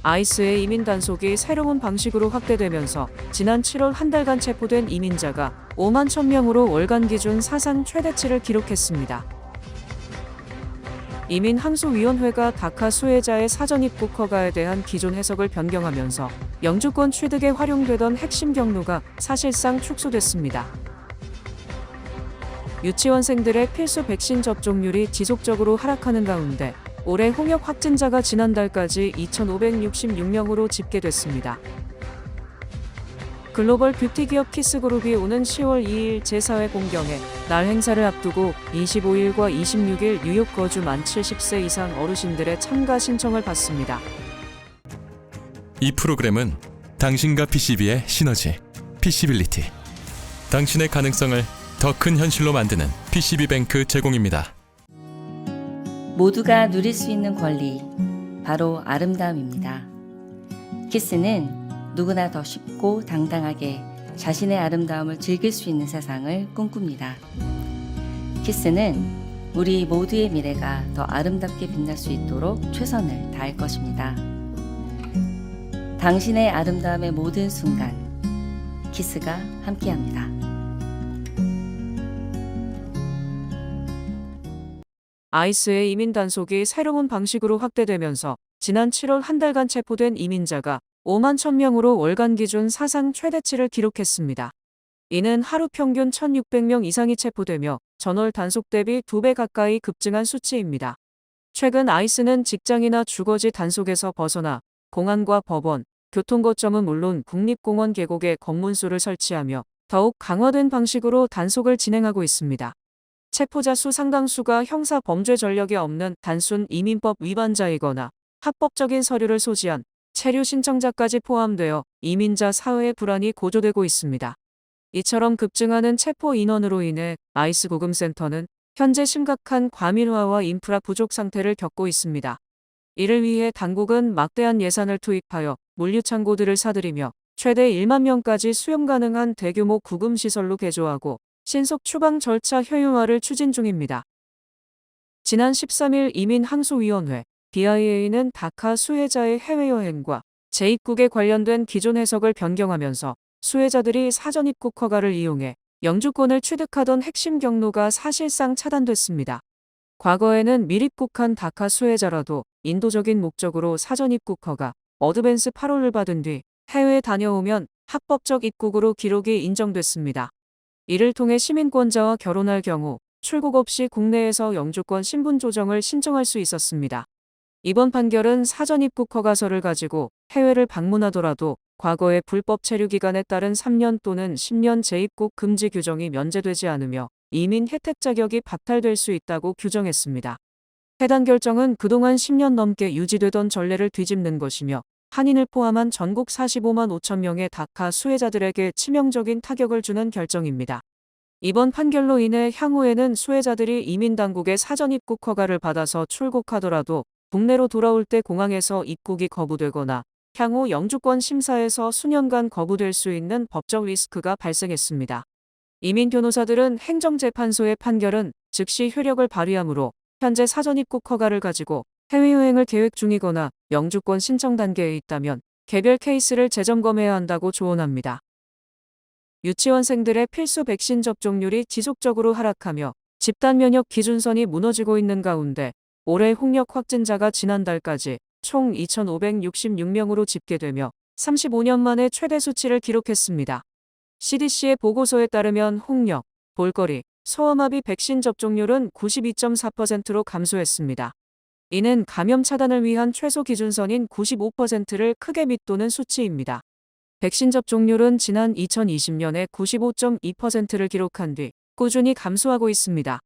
아이스의 이민 단속이 새로운 방식으로 확대되면서 지난 7월 한 달간 체포된 이민자가 5만 1,000명으로 월간 기준 사상 최대치를 기록했습니다. 이민항소위원회가 다카 수혜자의 사전 입국 허가에 대한 기존 해석을 변경하면서 영주권 취득에 활용되던 핵심 경로가 사실상 축소됐습니다. 유치원생들의 필수 백신 접종률이 지속적으로 하락하는 가운데 올해 홍역 확진자가 지난달까지 2,566명으로 집계됐습니다. 글로벌 뷰티 기업 키스그룹이 오는 10월 2일 제4회 공경의 날 행사를 앞두고 25일과 26일 뉴욕 거주 만 70세 이상 어르신들의 참가 신청을 받습니다. 이 프로그램은 당신과 PCB의 시너지, PC빌리티, 당신의 가능성을 더 큰 현실로 만드는 PCB뱅크 제공입니다. 모두가 누릴 수 있는 권리, 바로 아름다움입니다. 키스는 누구나 더 쉽고 당당하게 자신의 아름다움을 즐길 수 있는 세상을 꿈꿉니다. 키스는 우리 모두의 미래가 더 아름답게 빛날 수 있도록 최선을 다할 것입니다. 당신의 아름다움의 모든 순간, 키스가 함께합니다. 아이스의 이민 단속이 새로운 방식으로 확대되면서 지난 7월 한 달간 체포된 이민자가 5만 1,000명으로 월간 기준 사상 최대치를 기록했습니다. 이는 하루 평균 1,600명 이상이 체포되며 전월 단속 대비 2배 가까이 급증한 수치입니다. 최근 아이스는 직장이나 주거지 단속에서 벗어나 공안과 법원, 교통거점은 물론 국립공원 계곡에 검문소를 설치하며 더욱 강화된 방식으로 단속을 진행하고 있습니다. 체포자 수 상당수가 형사 범죄 전력이 없는 단순 이민법 위반자이거나 합법적인 서류를 소지한 체류 신청자까지 포함되어 이민자 사회의 불안이 고조되고 있습니다. 이처럼 급증하는 체포 인원으로 인해 아이스 구금센터는 현재 심각한 과밀화와 인프라 부족 상태를 겪고 있습니다. 이를 위해 당국은 막대한 예산을 투입하여 물류창고들을 사들이며 최대 1만 명까지 수용 가능한 대규모 구금시설로 개조하고 신속 추방 절차 효율화를 추진 중입니다. 지난 13일 이민항소위원회 BIA는 다카 수혜자의 해외여행과 재입국에 관련된 기존 해석을 변경하면서 수혜자들이 사전 입국 허가를 이용해 영주권을 취득하던 핵심 경로가 사실상 차단됐습니다. 과거에는 밀입국한 다카 수혜자라도 인도적인 목적으로 사전 입국 허가, 어드밴스 파롤을 받은 뒤 해외에 다녀오면 합법적 입국으로 기록이 인정됐습니다. 이를 통해 시민권자와 결혼할 경우 출국 없이 국내에서 영주권 신분 조정을 신청할 수 있었습니다. 이번 판결은 사전 입국 허가서를 가지고 해외를 방문하더라도 과거의 불법 체류 기간에 따른 3년 또는 10년 재입국 금지 규정이 면제되지 않으며 이민 혜택 자격이 박탈될 수 있다고 규정했습니다. 해당 결정은 그동안 10년 넘게 유지되던 전례를 뒤집는 것이며 한인을 포함한 전국 45만 5천 명의 다카 수혜자들에게 치명적인 타격을 주는 결정입니다. 이번 판결로 인해 향후에는 수혜자들이 이민당국의 사전 입국 허가를 받아서 출국하더라도 국내로 돌아올 때 공항에서 입국이 거부되거나 향후 영주권 심사에서 수년간 거부될 수 있는 법적 리스크가 발생했습니다. 이민 변호사들은 행정재판소의 판결은 즉시 효력을 발휘하므로 현재 사전 입국 허가를 가지고 해외여행을 계획 중이거나 영주권 신청 단계에 있다면 개별 케이스를 재점검해야 한다고 조언합니다. 유치원생들의 필수 백신 접종률이 지속적으로 하락하며 집단 면역 기준선이 무너지고 있는 가운데 올해 홍역 확진자가 지난달까지 총 2,566명으로 집계되며 35년 만에 최대 수치를 기록했습니다. CDC의 보고서에 따르면 홍역, 볼거리, 소아마비 백신 접종률은 92.4%로 감소했습니다. 이는 감염 차단을 위한 최소 기준선인 95%를 크게 밑도는 수치입니다. 백신 접종률은 지난 2020년에 95.2%를 기록한 뒤 꾸준히 감소하고 있습니다.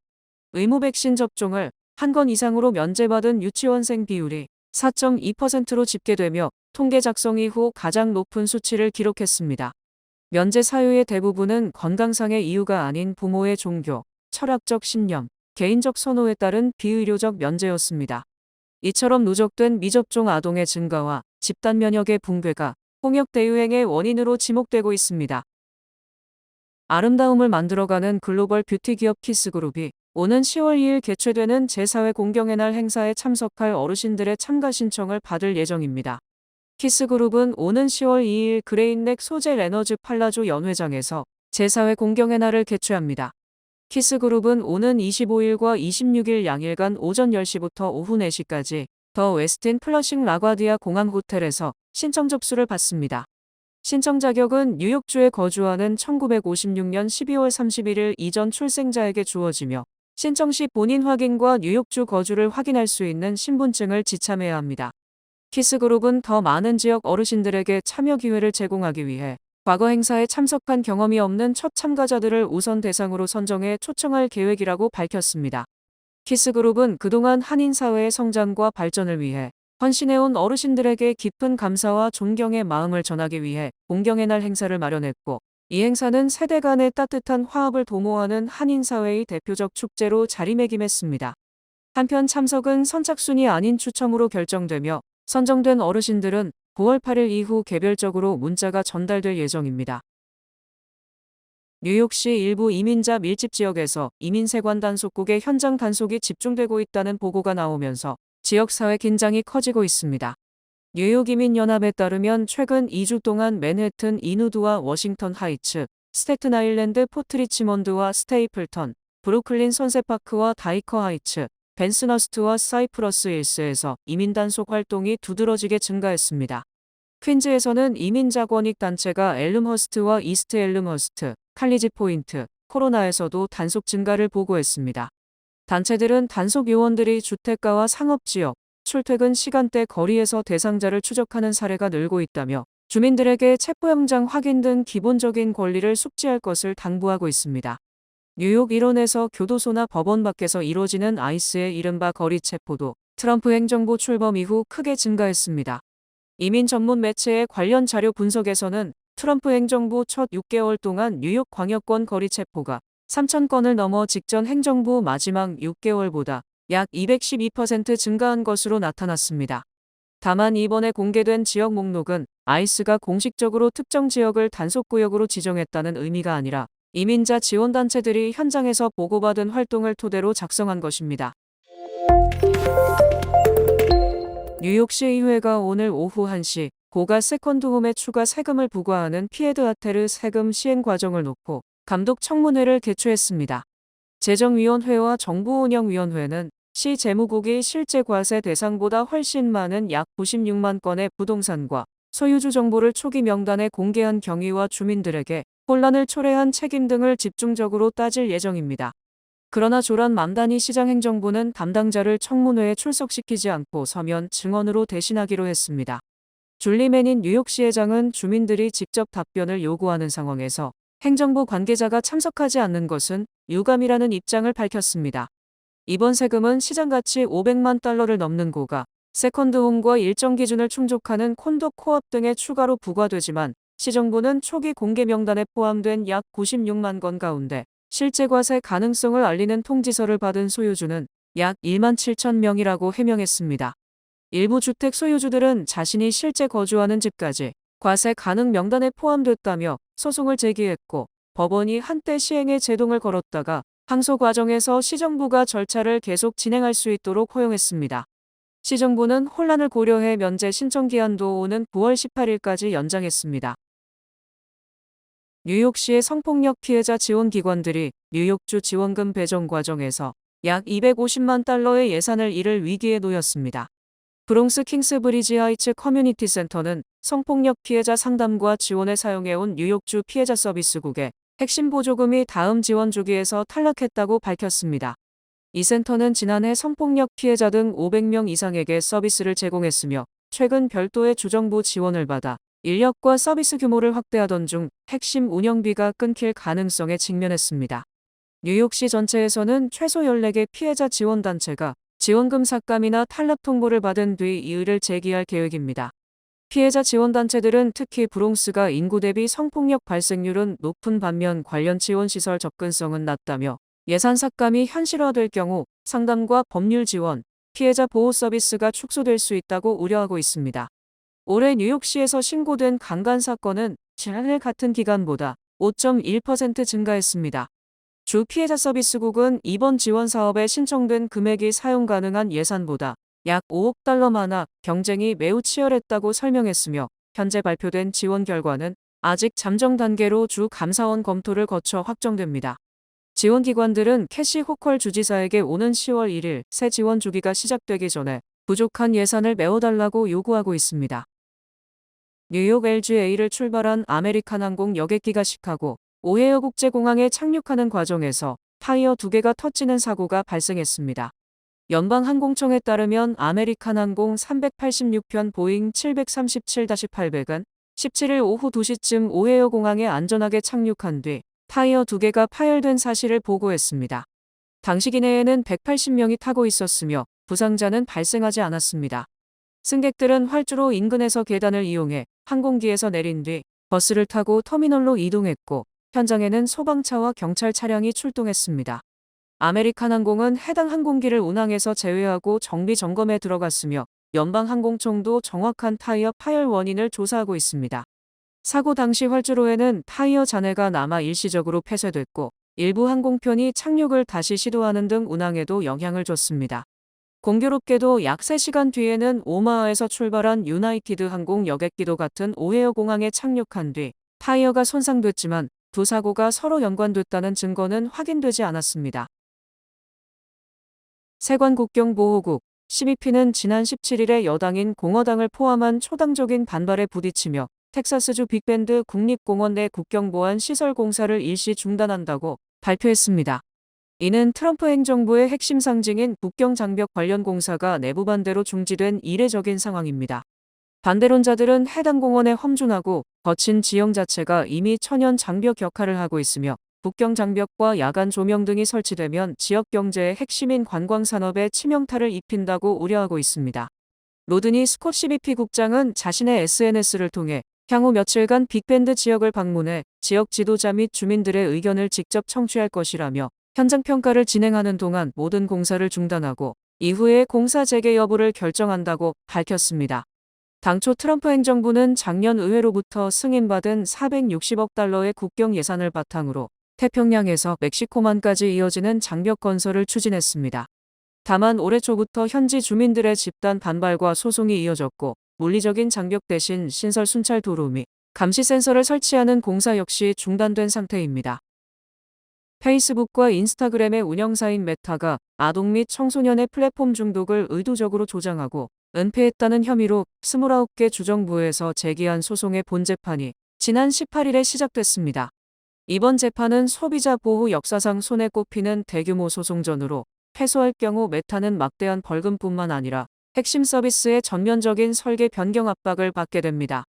의무 백신 접종을 한 건 이상으로 면제받은 유치원생 비율이 4.2%로 집계되며 통계 작성 이후 가장 높은 수치를 기록했습니다. 면제 사유의 대부분은 건강상의 이유가 아닌 부모의 종교, 철학적 신념, 개인적 선호에 따른 비의료적 면제였습니다. 이처럼 누적된 미접종 아동의 증가와 집단 면역의 붕괴가 홍역 대유행의 원인으로 지목되고 있습니다. 아름다움을 만들어가는 글로벌 뷰티 기업 키스그룹이 오는 10월 2일 개최되는 제4회 공경의 날 행사에 참석할 어르신들의 참가 신청을 받을 예정입니다. 키스그룹은 오는 10월 2일 그레인넥 소재 레너즈 팔라조 연회장에서 제4회 공경의 날을 개최합니다. 키스그룹은 오는 25일과 26일 양일간 오전 10시부터 오후 4시까지 더 웨스틴 플러싱 라과디아 공항 호텔에서 신청 접수를 받습니다. 신청 자격은 뉴욕주에 거주하는 1956년 12월 31일 이전 출생자에게 주어지며 신청 시 본인 확인과 뉴욕주 거주를 확인할 수 있는 신분증을 지참해야 합니다. 키스그룹은 더 많은 지역 어르신들에게 참여 기회를 제공하기 위해 과거 행사에 참석한 경험이 없는 첫 참가자들을 우선 대상으로 선정해 초청할 계획이라고 밝혔습니다. 키스그룹은 그동안 한인사회의 성장과 발전을 위해 헌신해온 어르신들에게 깊은 감사와 존경의 마음을 전하기 위해 공경의 날 행사를 마련했고, 이 행사는 세대 간의 따뜻한 화합을 도모하는 한인사회의 대표적 축제로 자리매김했습니다. 한편 참석은 선착순이 아닌 추첨으로 결정되며 선정된 어르신들은 9월 8일 이후 개별적으로 문자가 전달될 예정입니다. 뉴욕시 일부 이민자 밀집 지역에서 이민세관 단속국의 현장 단속이 집중되고 있다는 보고가 나오면서 지역사회 긴장이 커지고 있습니다. 뉴욕이민연합에 따르면 최근 2주 동안 맨해튼 이누드와 워싱턴 하이츠, 스태튼 아일랜드 포트리치먼드와 스테이플턴, 브루클린 선셋파크와 다이커 하이츠, 벤스너스트와 사이프러스 힐스에서 이민 단속 활동이 두드러지게 증가했습니다. 퀸즈에서는 이민자 권익단체가 엘름허스트와 이스트 엘름허스트, 칼리지 포인트, 코로나에서도 단속 증가를 보고했습니다. 단체들은 단속 요원들이 주택가와 상업지역, 출퇴근 시간대 거리에서 대상자를 추적하는 사례가 늘고 있다며 주민들에게 체포영장 확인 등 기본적인 권리를 숙지할 것을 당부하고 있습니다. 뉴욕 일원에서 교도소나 법원 밖에서 이뤄지는 아이스의 이른바 거리 체포도 트럼프 행정부 출범 이후 크게 증가했습니다. 이민 전문 매체의 관련 자료 분석에서는 트럼프 행정부 첫 6개월 동안 뉴욕 광역권 거리 체포가 3,000건을 넘어 직전 행정부 마지막 6개월보다 약 212% 증가한 것으로 나타났습니다. 다만 이번에 공개된 지역 목록은 아이스가 공식적으로 특정 지역을 단속구역으로 지정했다는 의미가 아니라 이민자 지원단체들이 현장에서 보고받은 활동을 토대로 작성한 것입니다. 뉴욕시 의회가 오늘 오후 1시 고가 세컨드홈에 추가 세금을 부과하는 피에드아테르 세금 시행 과정을 놓고 감독 청문회를 개최했습니다. 재정위원회와 정부운영위원회는 시 재무국이 실제 과세 대상보다 훨씬 많은 약 96만 건의 부동산과 소유주 정보를 초기 명단에 공개한 경위와 주민들에게 혼란을 초래한 책임 등을 집중적으로 따질 예정입니다. 그러나 조란 맘다니 시장행정부는 담당자를 청문회에 출석시키지 않고 서면 증언으로 대신하기로 했습니다. 줄리 맨인 뉴욕시의장은 주민들이 직접 답변을 요구하는 상황에서 행정부 관계자가 참석하지 않는 것은 유감이라는 입장을 밝혔습니다. 이번 세금은 시장가치 500만 달러를 넘는 고가 세컨드홈과 일정 기준을 충족하는 콘도 코업 등에 추가로 부과되지만 시정부는 초기 공개 명단에 포함된 약 96만 건 가운데 실제 과세 가능성을 알리는 통지서를 받은 소유주는 약 1만 7천 명이라고 해명했습니다. 일부 주택 소유주들은 자신이 실제 거주하는 집까지 과세 가능 명단에 포함됐다며 소송을 제기했고, 법원이 한때 시행에 제동을 걸었다가 항소 과정에서 시정부가 절차를 계속 진행할 수 있도록 허용했습니다. 시정부는 혼란을 고려해 면제 신청 기한도 오는 9월 18일까지 연장했습니다. 뉴욕시의 성폭력 피해자 지원 기관들이 뉴욕주 지원금 배정 과정에서 약 250만 달러의 예산을 잃을 위기에 놓였습니다. 브롱스 킹스브리지 하이츠 커뮤니티 센터는 성폭력 피해자 상담과 지원에 사용해온 뉴욕주 피해자 서비스국의 핵심 보조금이 다음 지원 주기에서 탈락했다고 밝혔습니다. 이 센터는 지난해 성폭력 피해자 등 500명 이상에게 서비스를 제공했으며 최근 별도의 주정부 지원을 받아 인력과 서비스 규모를 확대하던 중 핵심 운영비가 끊길 가능성에 직면했습니다. 뉴욕시 전체에서는 최소 14개 피해자 지원단체가 지원금 삭감이나 탈락 통보를 받은 뒤 이의를 제기할 계획입니다. 피해자 지원단체들은 특히 브롱스가 인구 대비 성폭력 발생률은 높은 반면 관련 지원시설 접근성은 낮다며 예산 삭감이 현실화될 경우 상담과 법률 지원, 피해자 보호 서비스가 축소될 수 있다고 우려하고 있습니다. 올해 뉴욕시에서 신고된 강간 사건은 지난해 같은 기간보다 5.1% 증가했습니다. 주 피해자 서비스국은 이번 지원 사업에 신청된 금액이 사용 가능한 예산보다 약 5억 달러마나 경쟁이 매우 치열했다고 설명했으며 현재 발표된 지원 결과는 아직 잠정 단계로 주 감사원 검토를 거쳐 확정됩니다. 지원 기관들은 캐시 호컬 주지사에게 오는 10월 1일 새 지원 주기가 시작되기 전에 부족한 예산을 메워달라고 요구하고 있습니다. 뉴욕 LGA를 출발한 아메리칸 항공 여객기가 시카고 오헤어 국제공항에 착륙하는 과정에서 타이어 2개가 터지는 사고가 발생했습니다. 연방항공청에 따르면 아메리칸 항공 386편 보잉 737-800은 17일 오후 2시쯤 오헤어 공항에 안전하게 착륙한 뒤 타이어 2개가 파열된 사실을 보고했습니다. 당시 기내에는 180명이 타고 있었으며 부상자는 발생하지 않았습니다. 승객들은 활주로 인근에서 계단을 이용해 항공기에서 내린 뒤 버스를 타고 터미널로 이동했고 현장에는 소방차와 경찰 차량이 출동했습니다. 아메리칸 항공은 해당 항공기를 운항에서 제외하고 정비 점검에 들어갔으며 연방항공청도 정확한 타이어 파열 원인을 조사하고 있습니다. 사고 당시 활주로에는 타이어 잔해가 남아 일시적으로 폐쇄됐고 일부 항공편이 착륙을 다시 시도하는 등 운항에도 영향을 줬습니다. 공교롭게도 약 3시간 뒤에는 오마하에서 출발한 유나이티드 항공 여객기도 같은 오헤어 공항에 착륙한 뒤 타이어가 손상됐지만 두 사고가 서로 연관됐다는 증거는 확인되지 않았습니다. 세관국경보호국 12P는 지난 17일에 여당인 공화당을 포함한 초당적인 반발에 부딪히며 텍사스주 빅밴드 국립공원 내 국경보안 시설 공사를 일시 중단한다고 발표했습니다. 이는 트럼프 행정부의 핵심 상징인 국경장벽 관련 공사가 내부 반대로 중지된 이례적인 상황입니다. 반대론자들은 해당 공원에 험준하고 거친 지형 자체가 이미 천연 장벽 역할을 하고 있으며 국경장벽과 야간 조명 등이 설치되면 지역 경제의 핵심인 관광산업에 치명타를 입힌다고 우려하고 있습니다. 로드니 스콧 12P 국장은 자신의 SNS를 통해 향후 며칠간 빅밴드 지역을 방문해 지역 지도자 및 주민들의 의견을 직접 청취할 것이라며 현장 평가를 진행하는 동안 모든 공사를 중단하고 이후에 공사 재개 여부를 결정한다고 밝혔습니다. 당초 트럼프 행정부는 작년 의회로부터 승인받은 460억 달러의 국경 예산을 바탕으로 태평양에서 멕시코만까지 이어지는 장벽 건설을 추진했습니다. 다만 올해 초부터 현지 주민들의 집단 반발과 소송이 이어졌고 물리적인 장벽 대신 신설 순찰 도로 및 감시 센서를 설치하는 공사 역시 중단된 상태입니다. 페이스북과 인스타그램의 운영사인 메타가 아동 및 청소년의 플랫폼 중독을 의도적으로 조장하고 은폐했다는 혐의로 29개 주정부에서 제기한 소송의 본 재판이 지난 18일에 시작됐습니다. 이번 재판은 소비자 보호 역사상 손에 꼽히는 대규모 소송전으로 패소할 경우 메타는 막대한 벌금뿐만 아니라 핵심 서비스의 전면적인 설계 변경 압박을 받게 됩니다.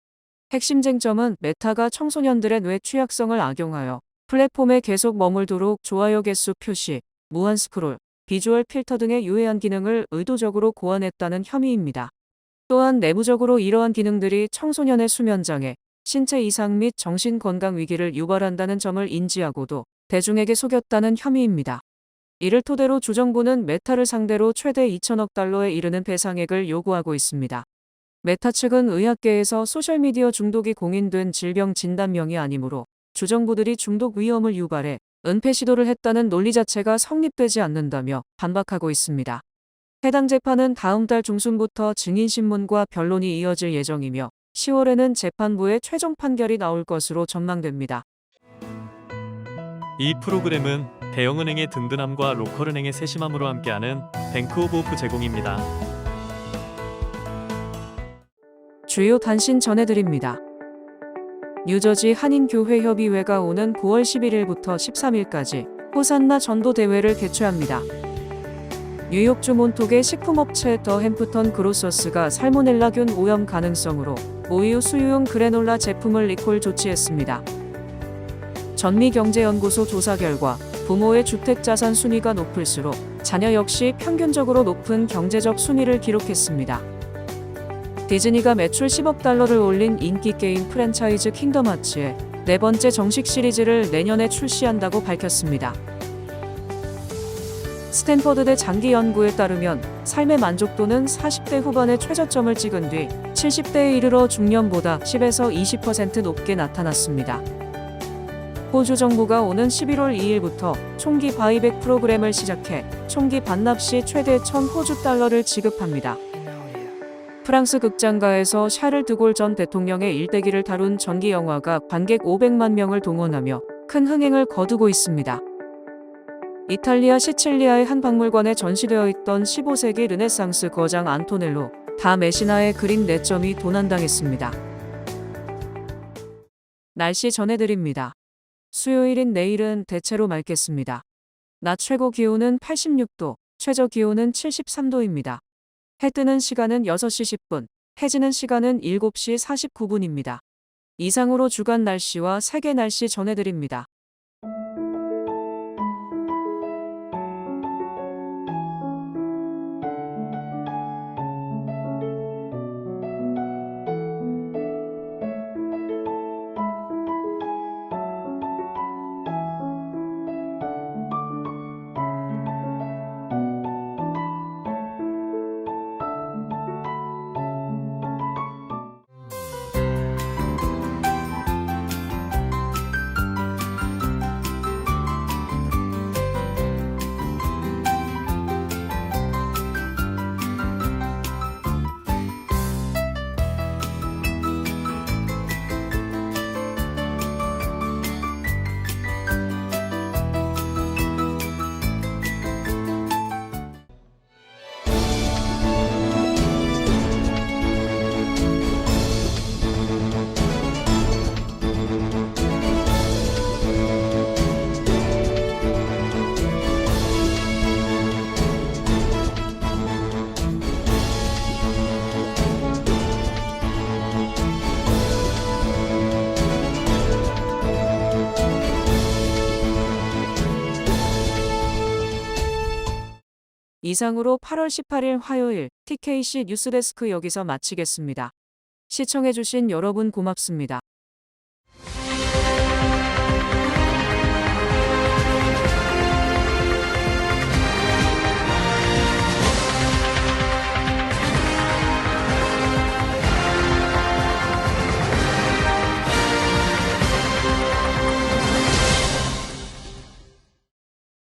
핵심 쟁점은 메타가 청소년들의 뇌 취약성을 악용하여 플랫폼에 계속 머물도록 좋아요 개수 표시, 무한 스크롤, 비주얼 필터 등의 유해한 기능을 의도적으로 고안했다는 혐의입니다. 또한 내부적으로 이러한 기능들이 청소년의 수면장애, 신체 이상 및 정신건강 위기를 유발한다는 점을 인지하고도 대중에게 속였다는 혐의입니다. 이를 토대로 주정부는 메타를 상대로 최대 2천억 달러에 이르는 배상액을 요구하고 있습니다. 메타 측은 의학계에서 소셜미디어 중독이 공인된 질병 진단명이 아니므로 주정부들이 중독 위험을 유발해 은폐 시도를 했다는 논리 자체가 성립되지 않는다며 반박하고 있습니다. 해당 재판은 다음 달 중순부터 증인신문과 변론이 이어질 예정이며 10월에는 재판부의 최종 판결이 나올 것으로 전망됩니다. 이 프로그램은 대형은행의 든든함과 로컬은행의 세심함으로 함께하는 뱅크 오브 호프 제공입니다. 주요 단신 전해드립니다. 뉴저지 한인교회협의회가 오는 9월 11일부터 13일까지 호산나 전도대회를 개최합니다. 뉴욕주 몬톡의 식품업체 더 햄프턴 그로서스가 살모넬라균 오염 가능성으로 모유 수유용 그래놀라 제품을 리콜 조치했습니다. 전미경제연구소 조사 결과 부모의 주택자산 순위가 높을수록 자녀 역시 평균적으로 높은 경제적 순위를 기록했습니다. 디즈니가 매출 10억 달러를 올린 인기 게임 프랜차이즈 킹덤 하츠의 네 번째 정식 시리즈를 내년에 출시한다고 밝혔습니다. 스탠퍼드대 장기 연구에 따르면 삶의 만족도는 40대 후반에 최저점을 찍은 뒤 70대에 이르러 중년보다 10에서 20% 높게 나타났습니다. 호주 정부가 오는 11월 2일부터 총기 바이백 프로그램을 시작해 총기 반납 시 최대 1,000호주 달러를 지급합니다. 프랑스 극장가에서 샤를 드골 전 대통령의 일대기를 다룬 전기 영화가 관객 500만 명을 동원하며 큰 흥행을 거두고 있습니다. 이탈리아 시칠리아의 한 박물관에 전시되어 있던 15세기 르네상스 거장 안토넬로 다 메시나의 그림 4점이 도난당했습니다. 날씨 전해드립니다. 수요일인 내일은 대체로 맑겠습니다. 낮 최고 기온은 86도, 최저 기온은 73도입니다. 해 뜨는 시간은 6시 10분, 해 지는 시간은 7시 49분입니다. 이상으로 주간 날씨와 세계 날씨 전해드립니다. 이상으로 8월 18일 화요일 TKC 뉴스데스크 여기서 마치겠습니다. 시청해주신 여러분 고맙습니다.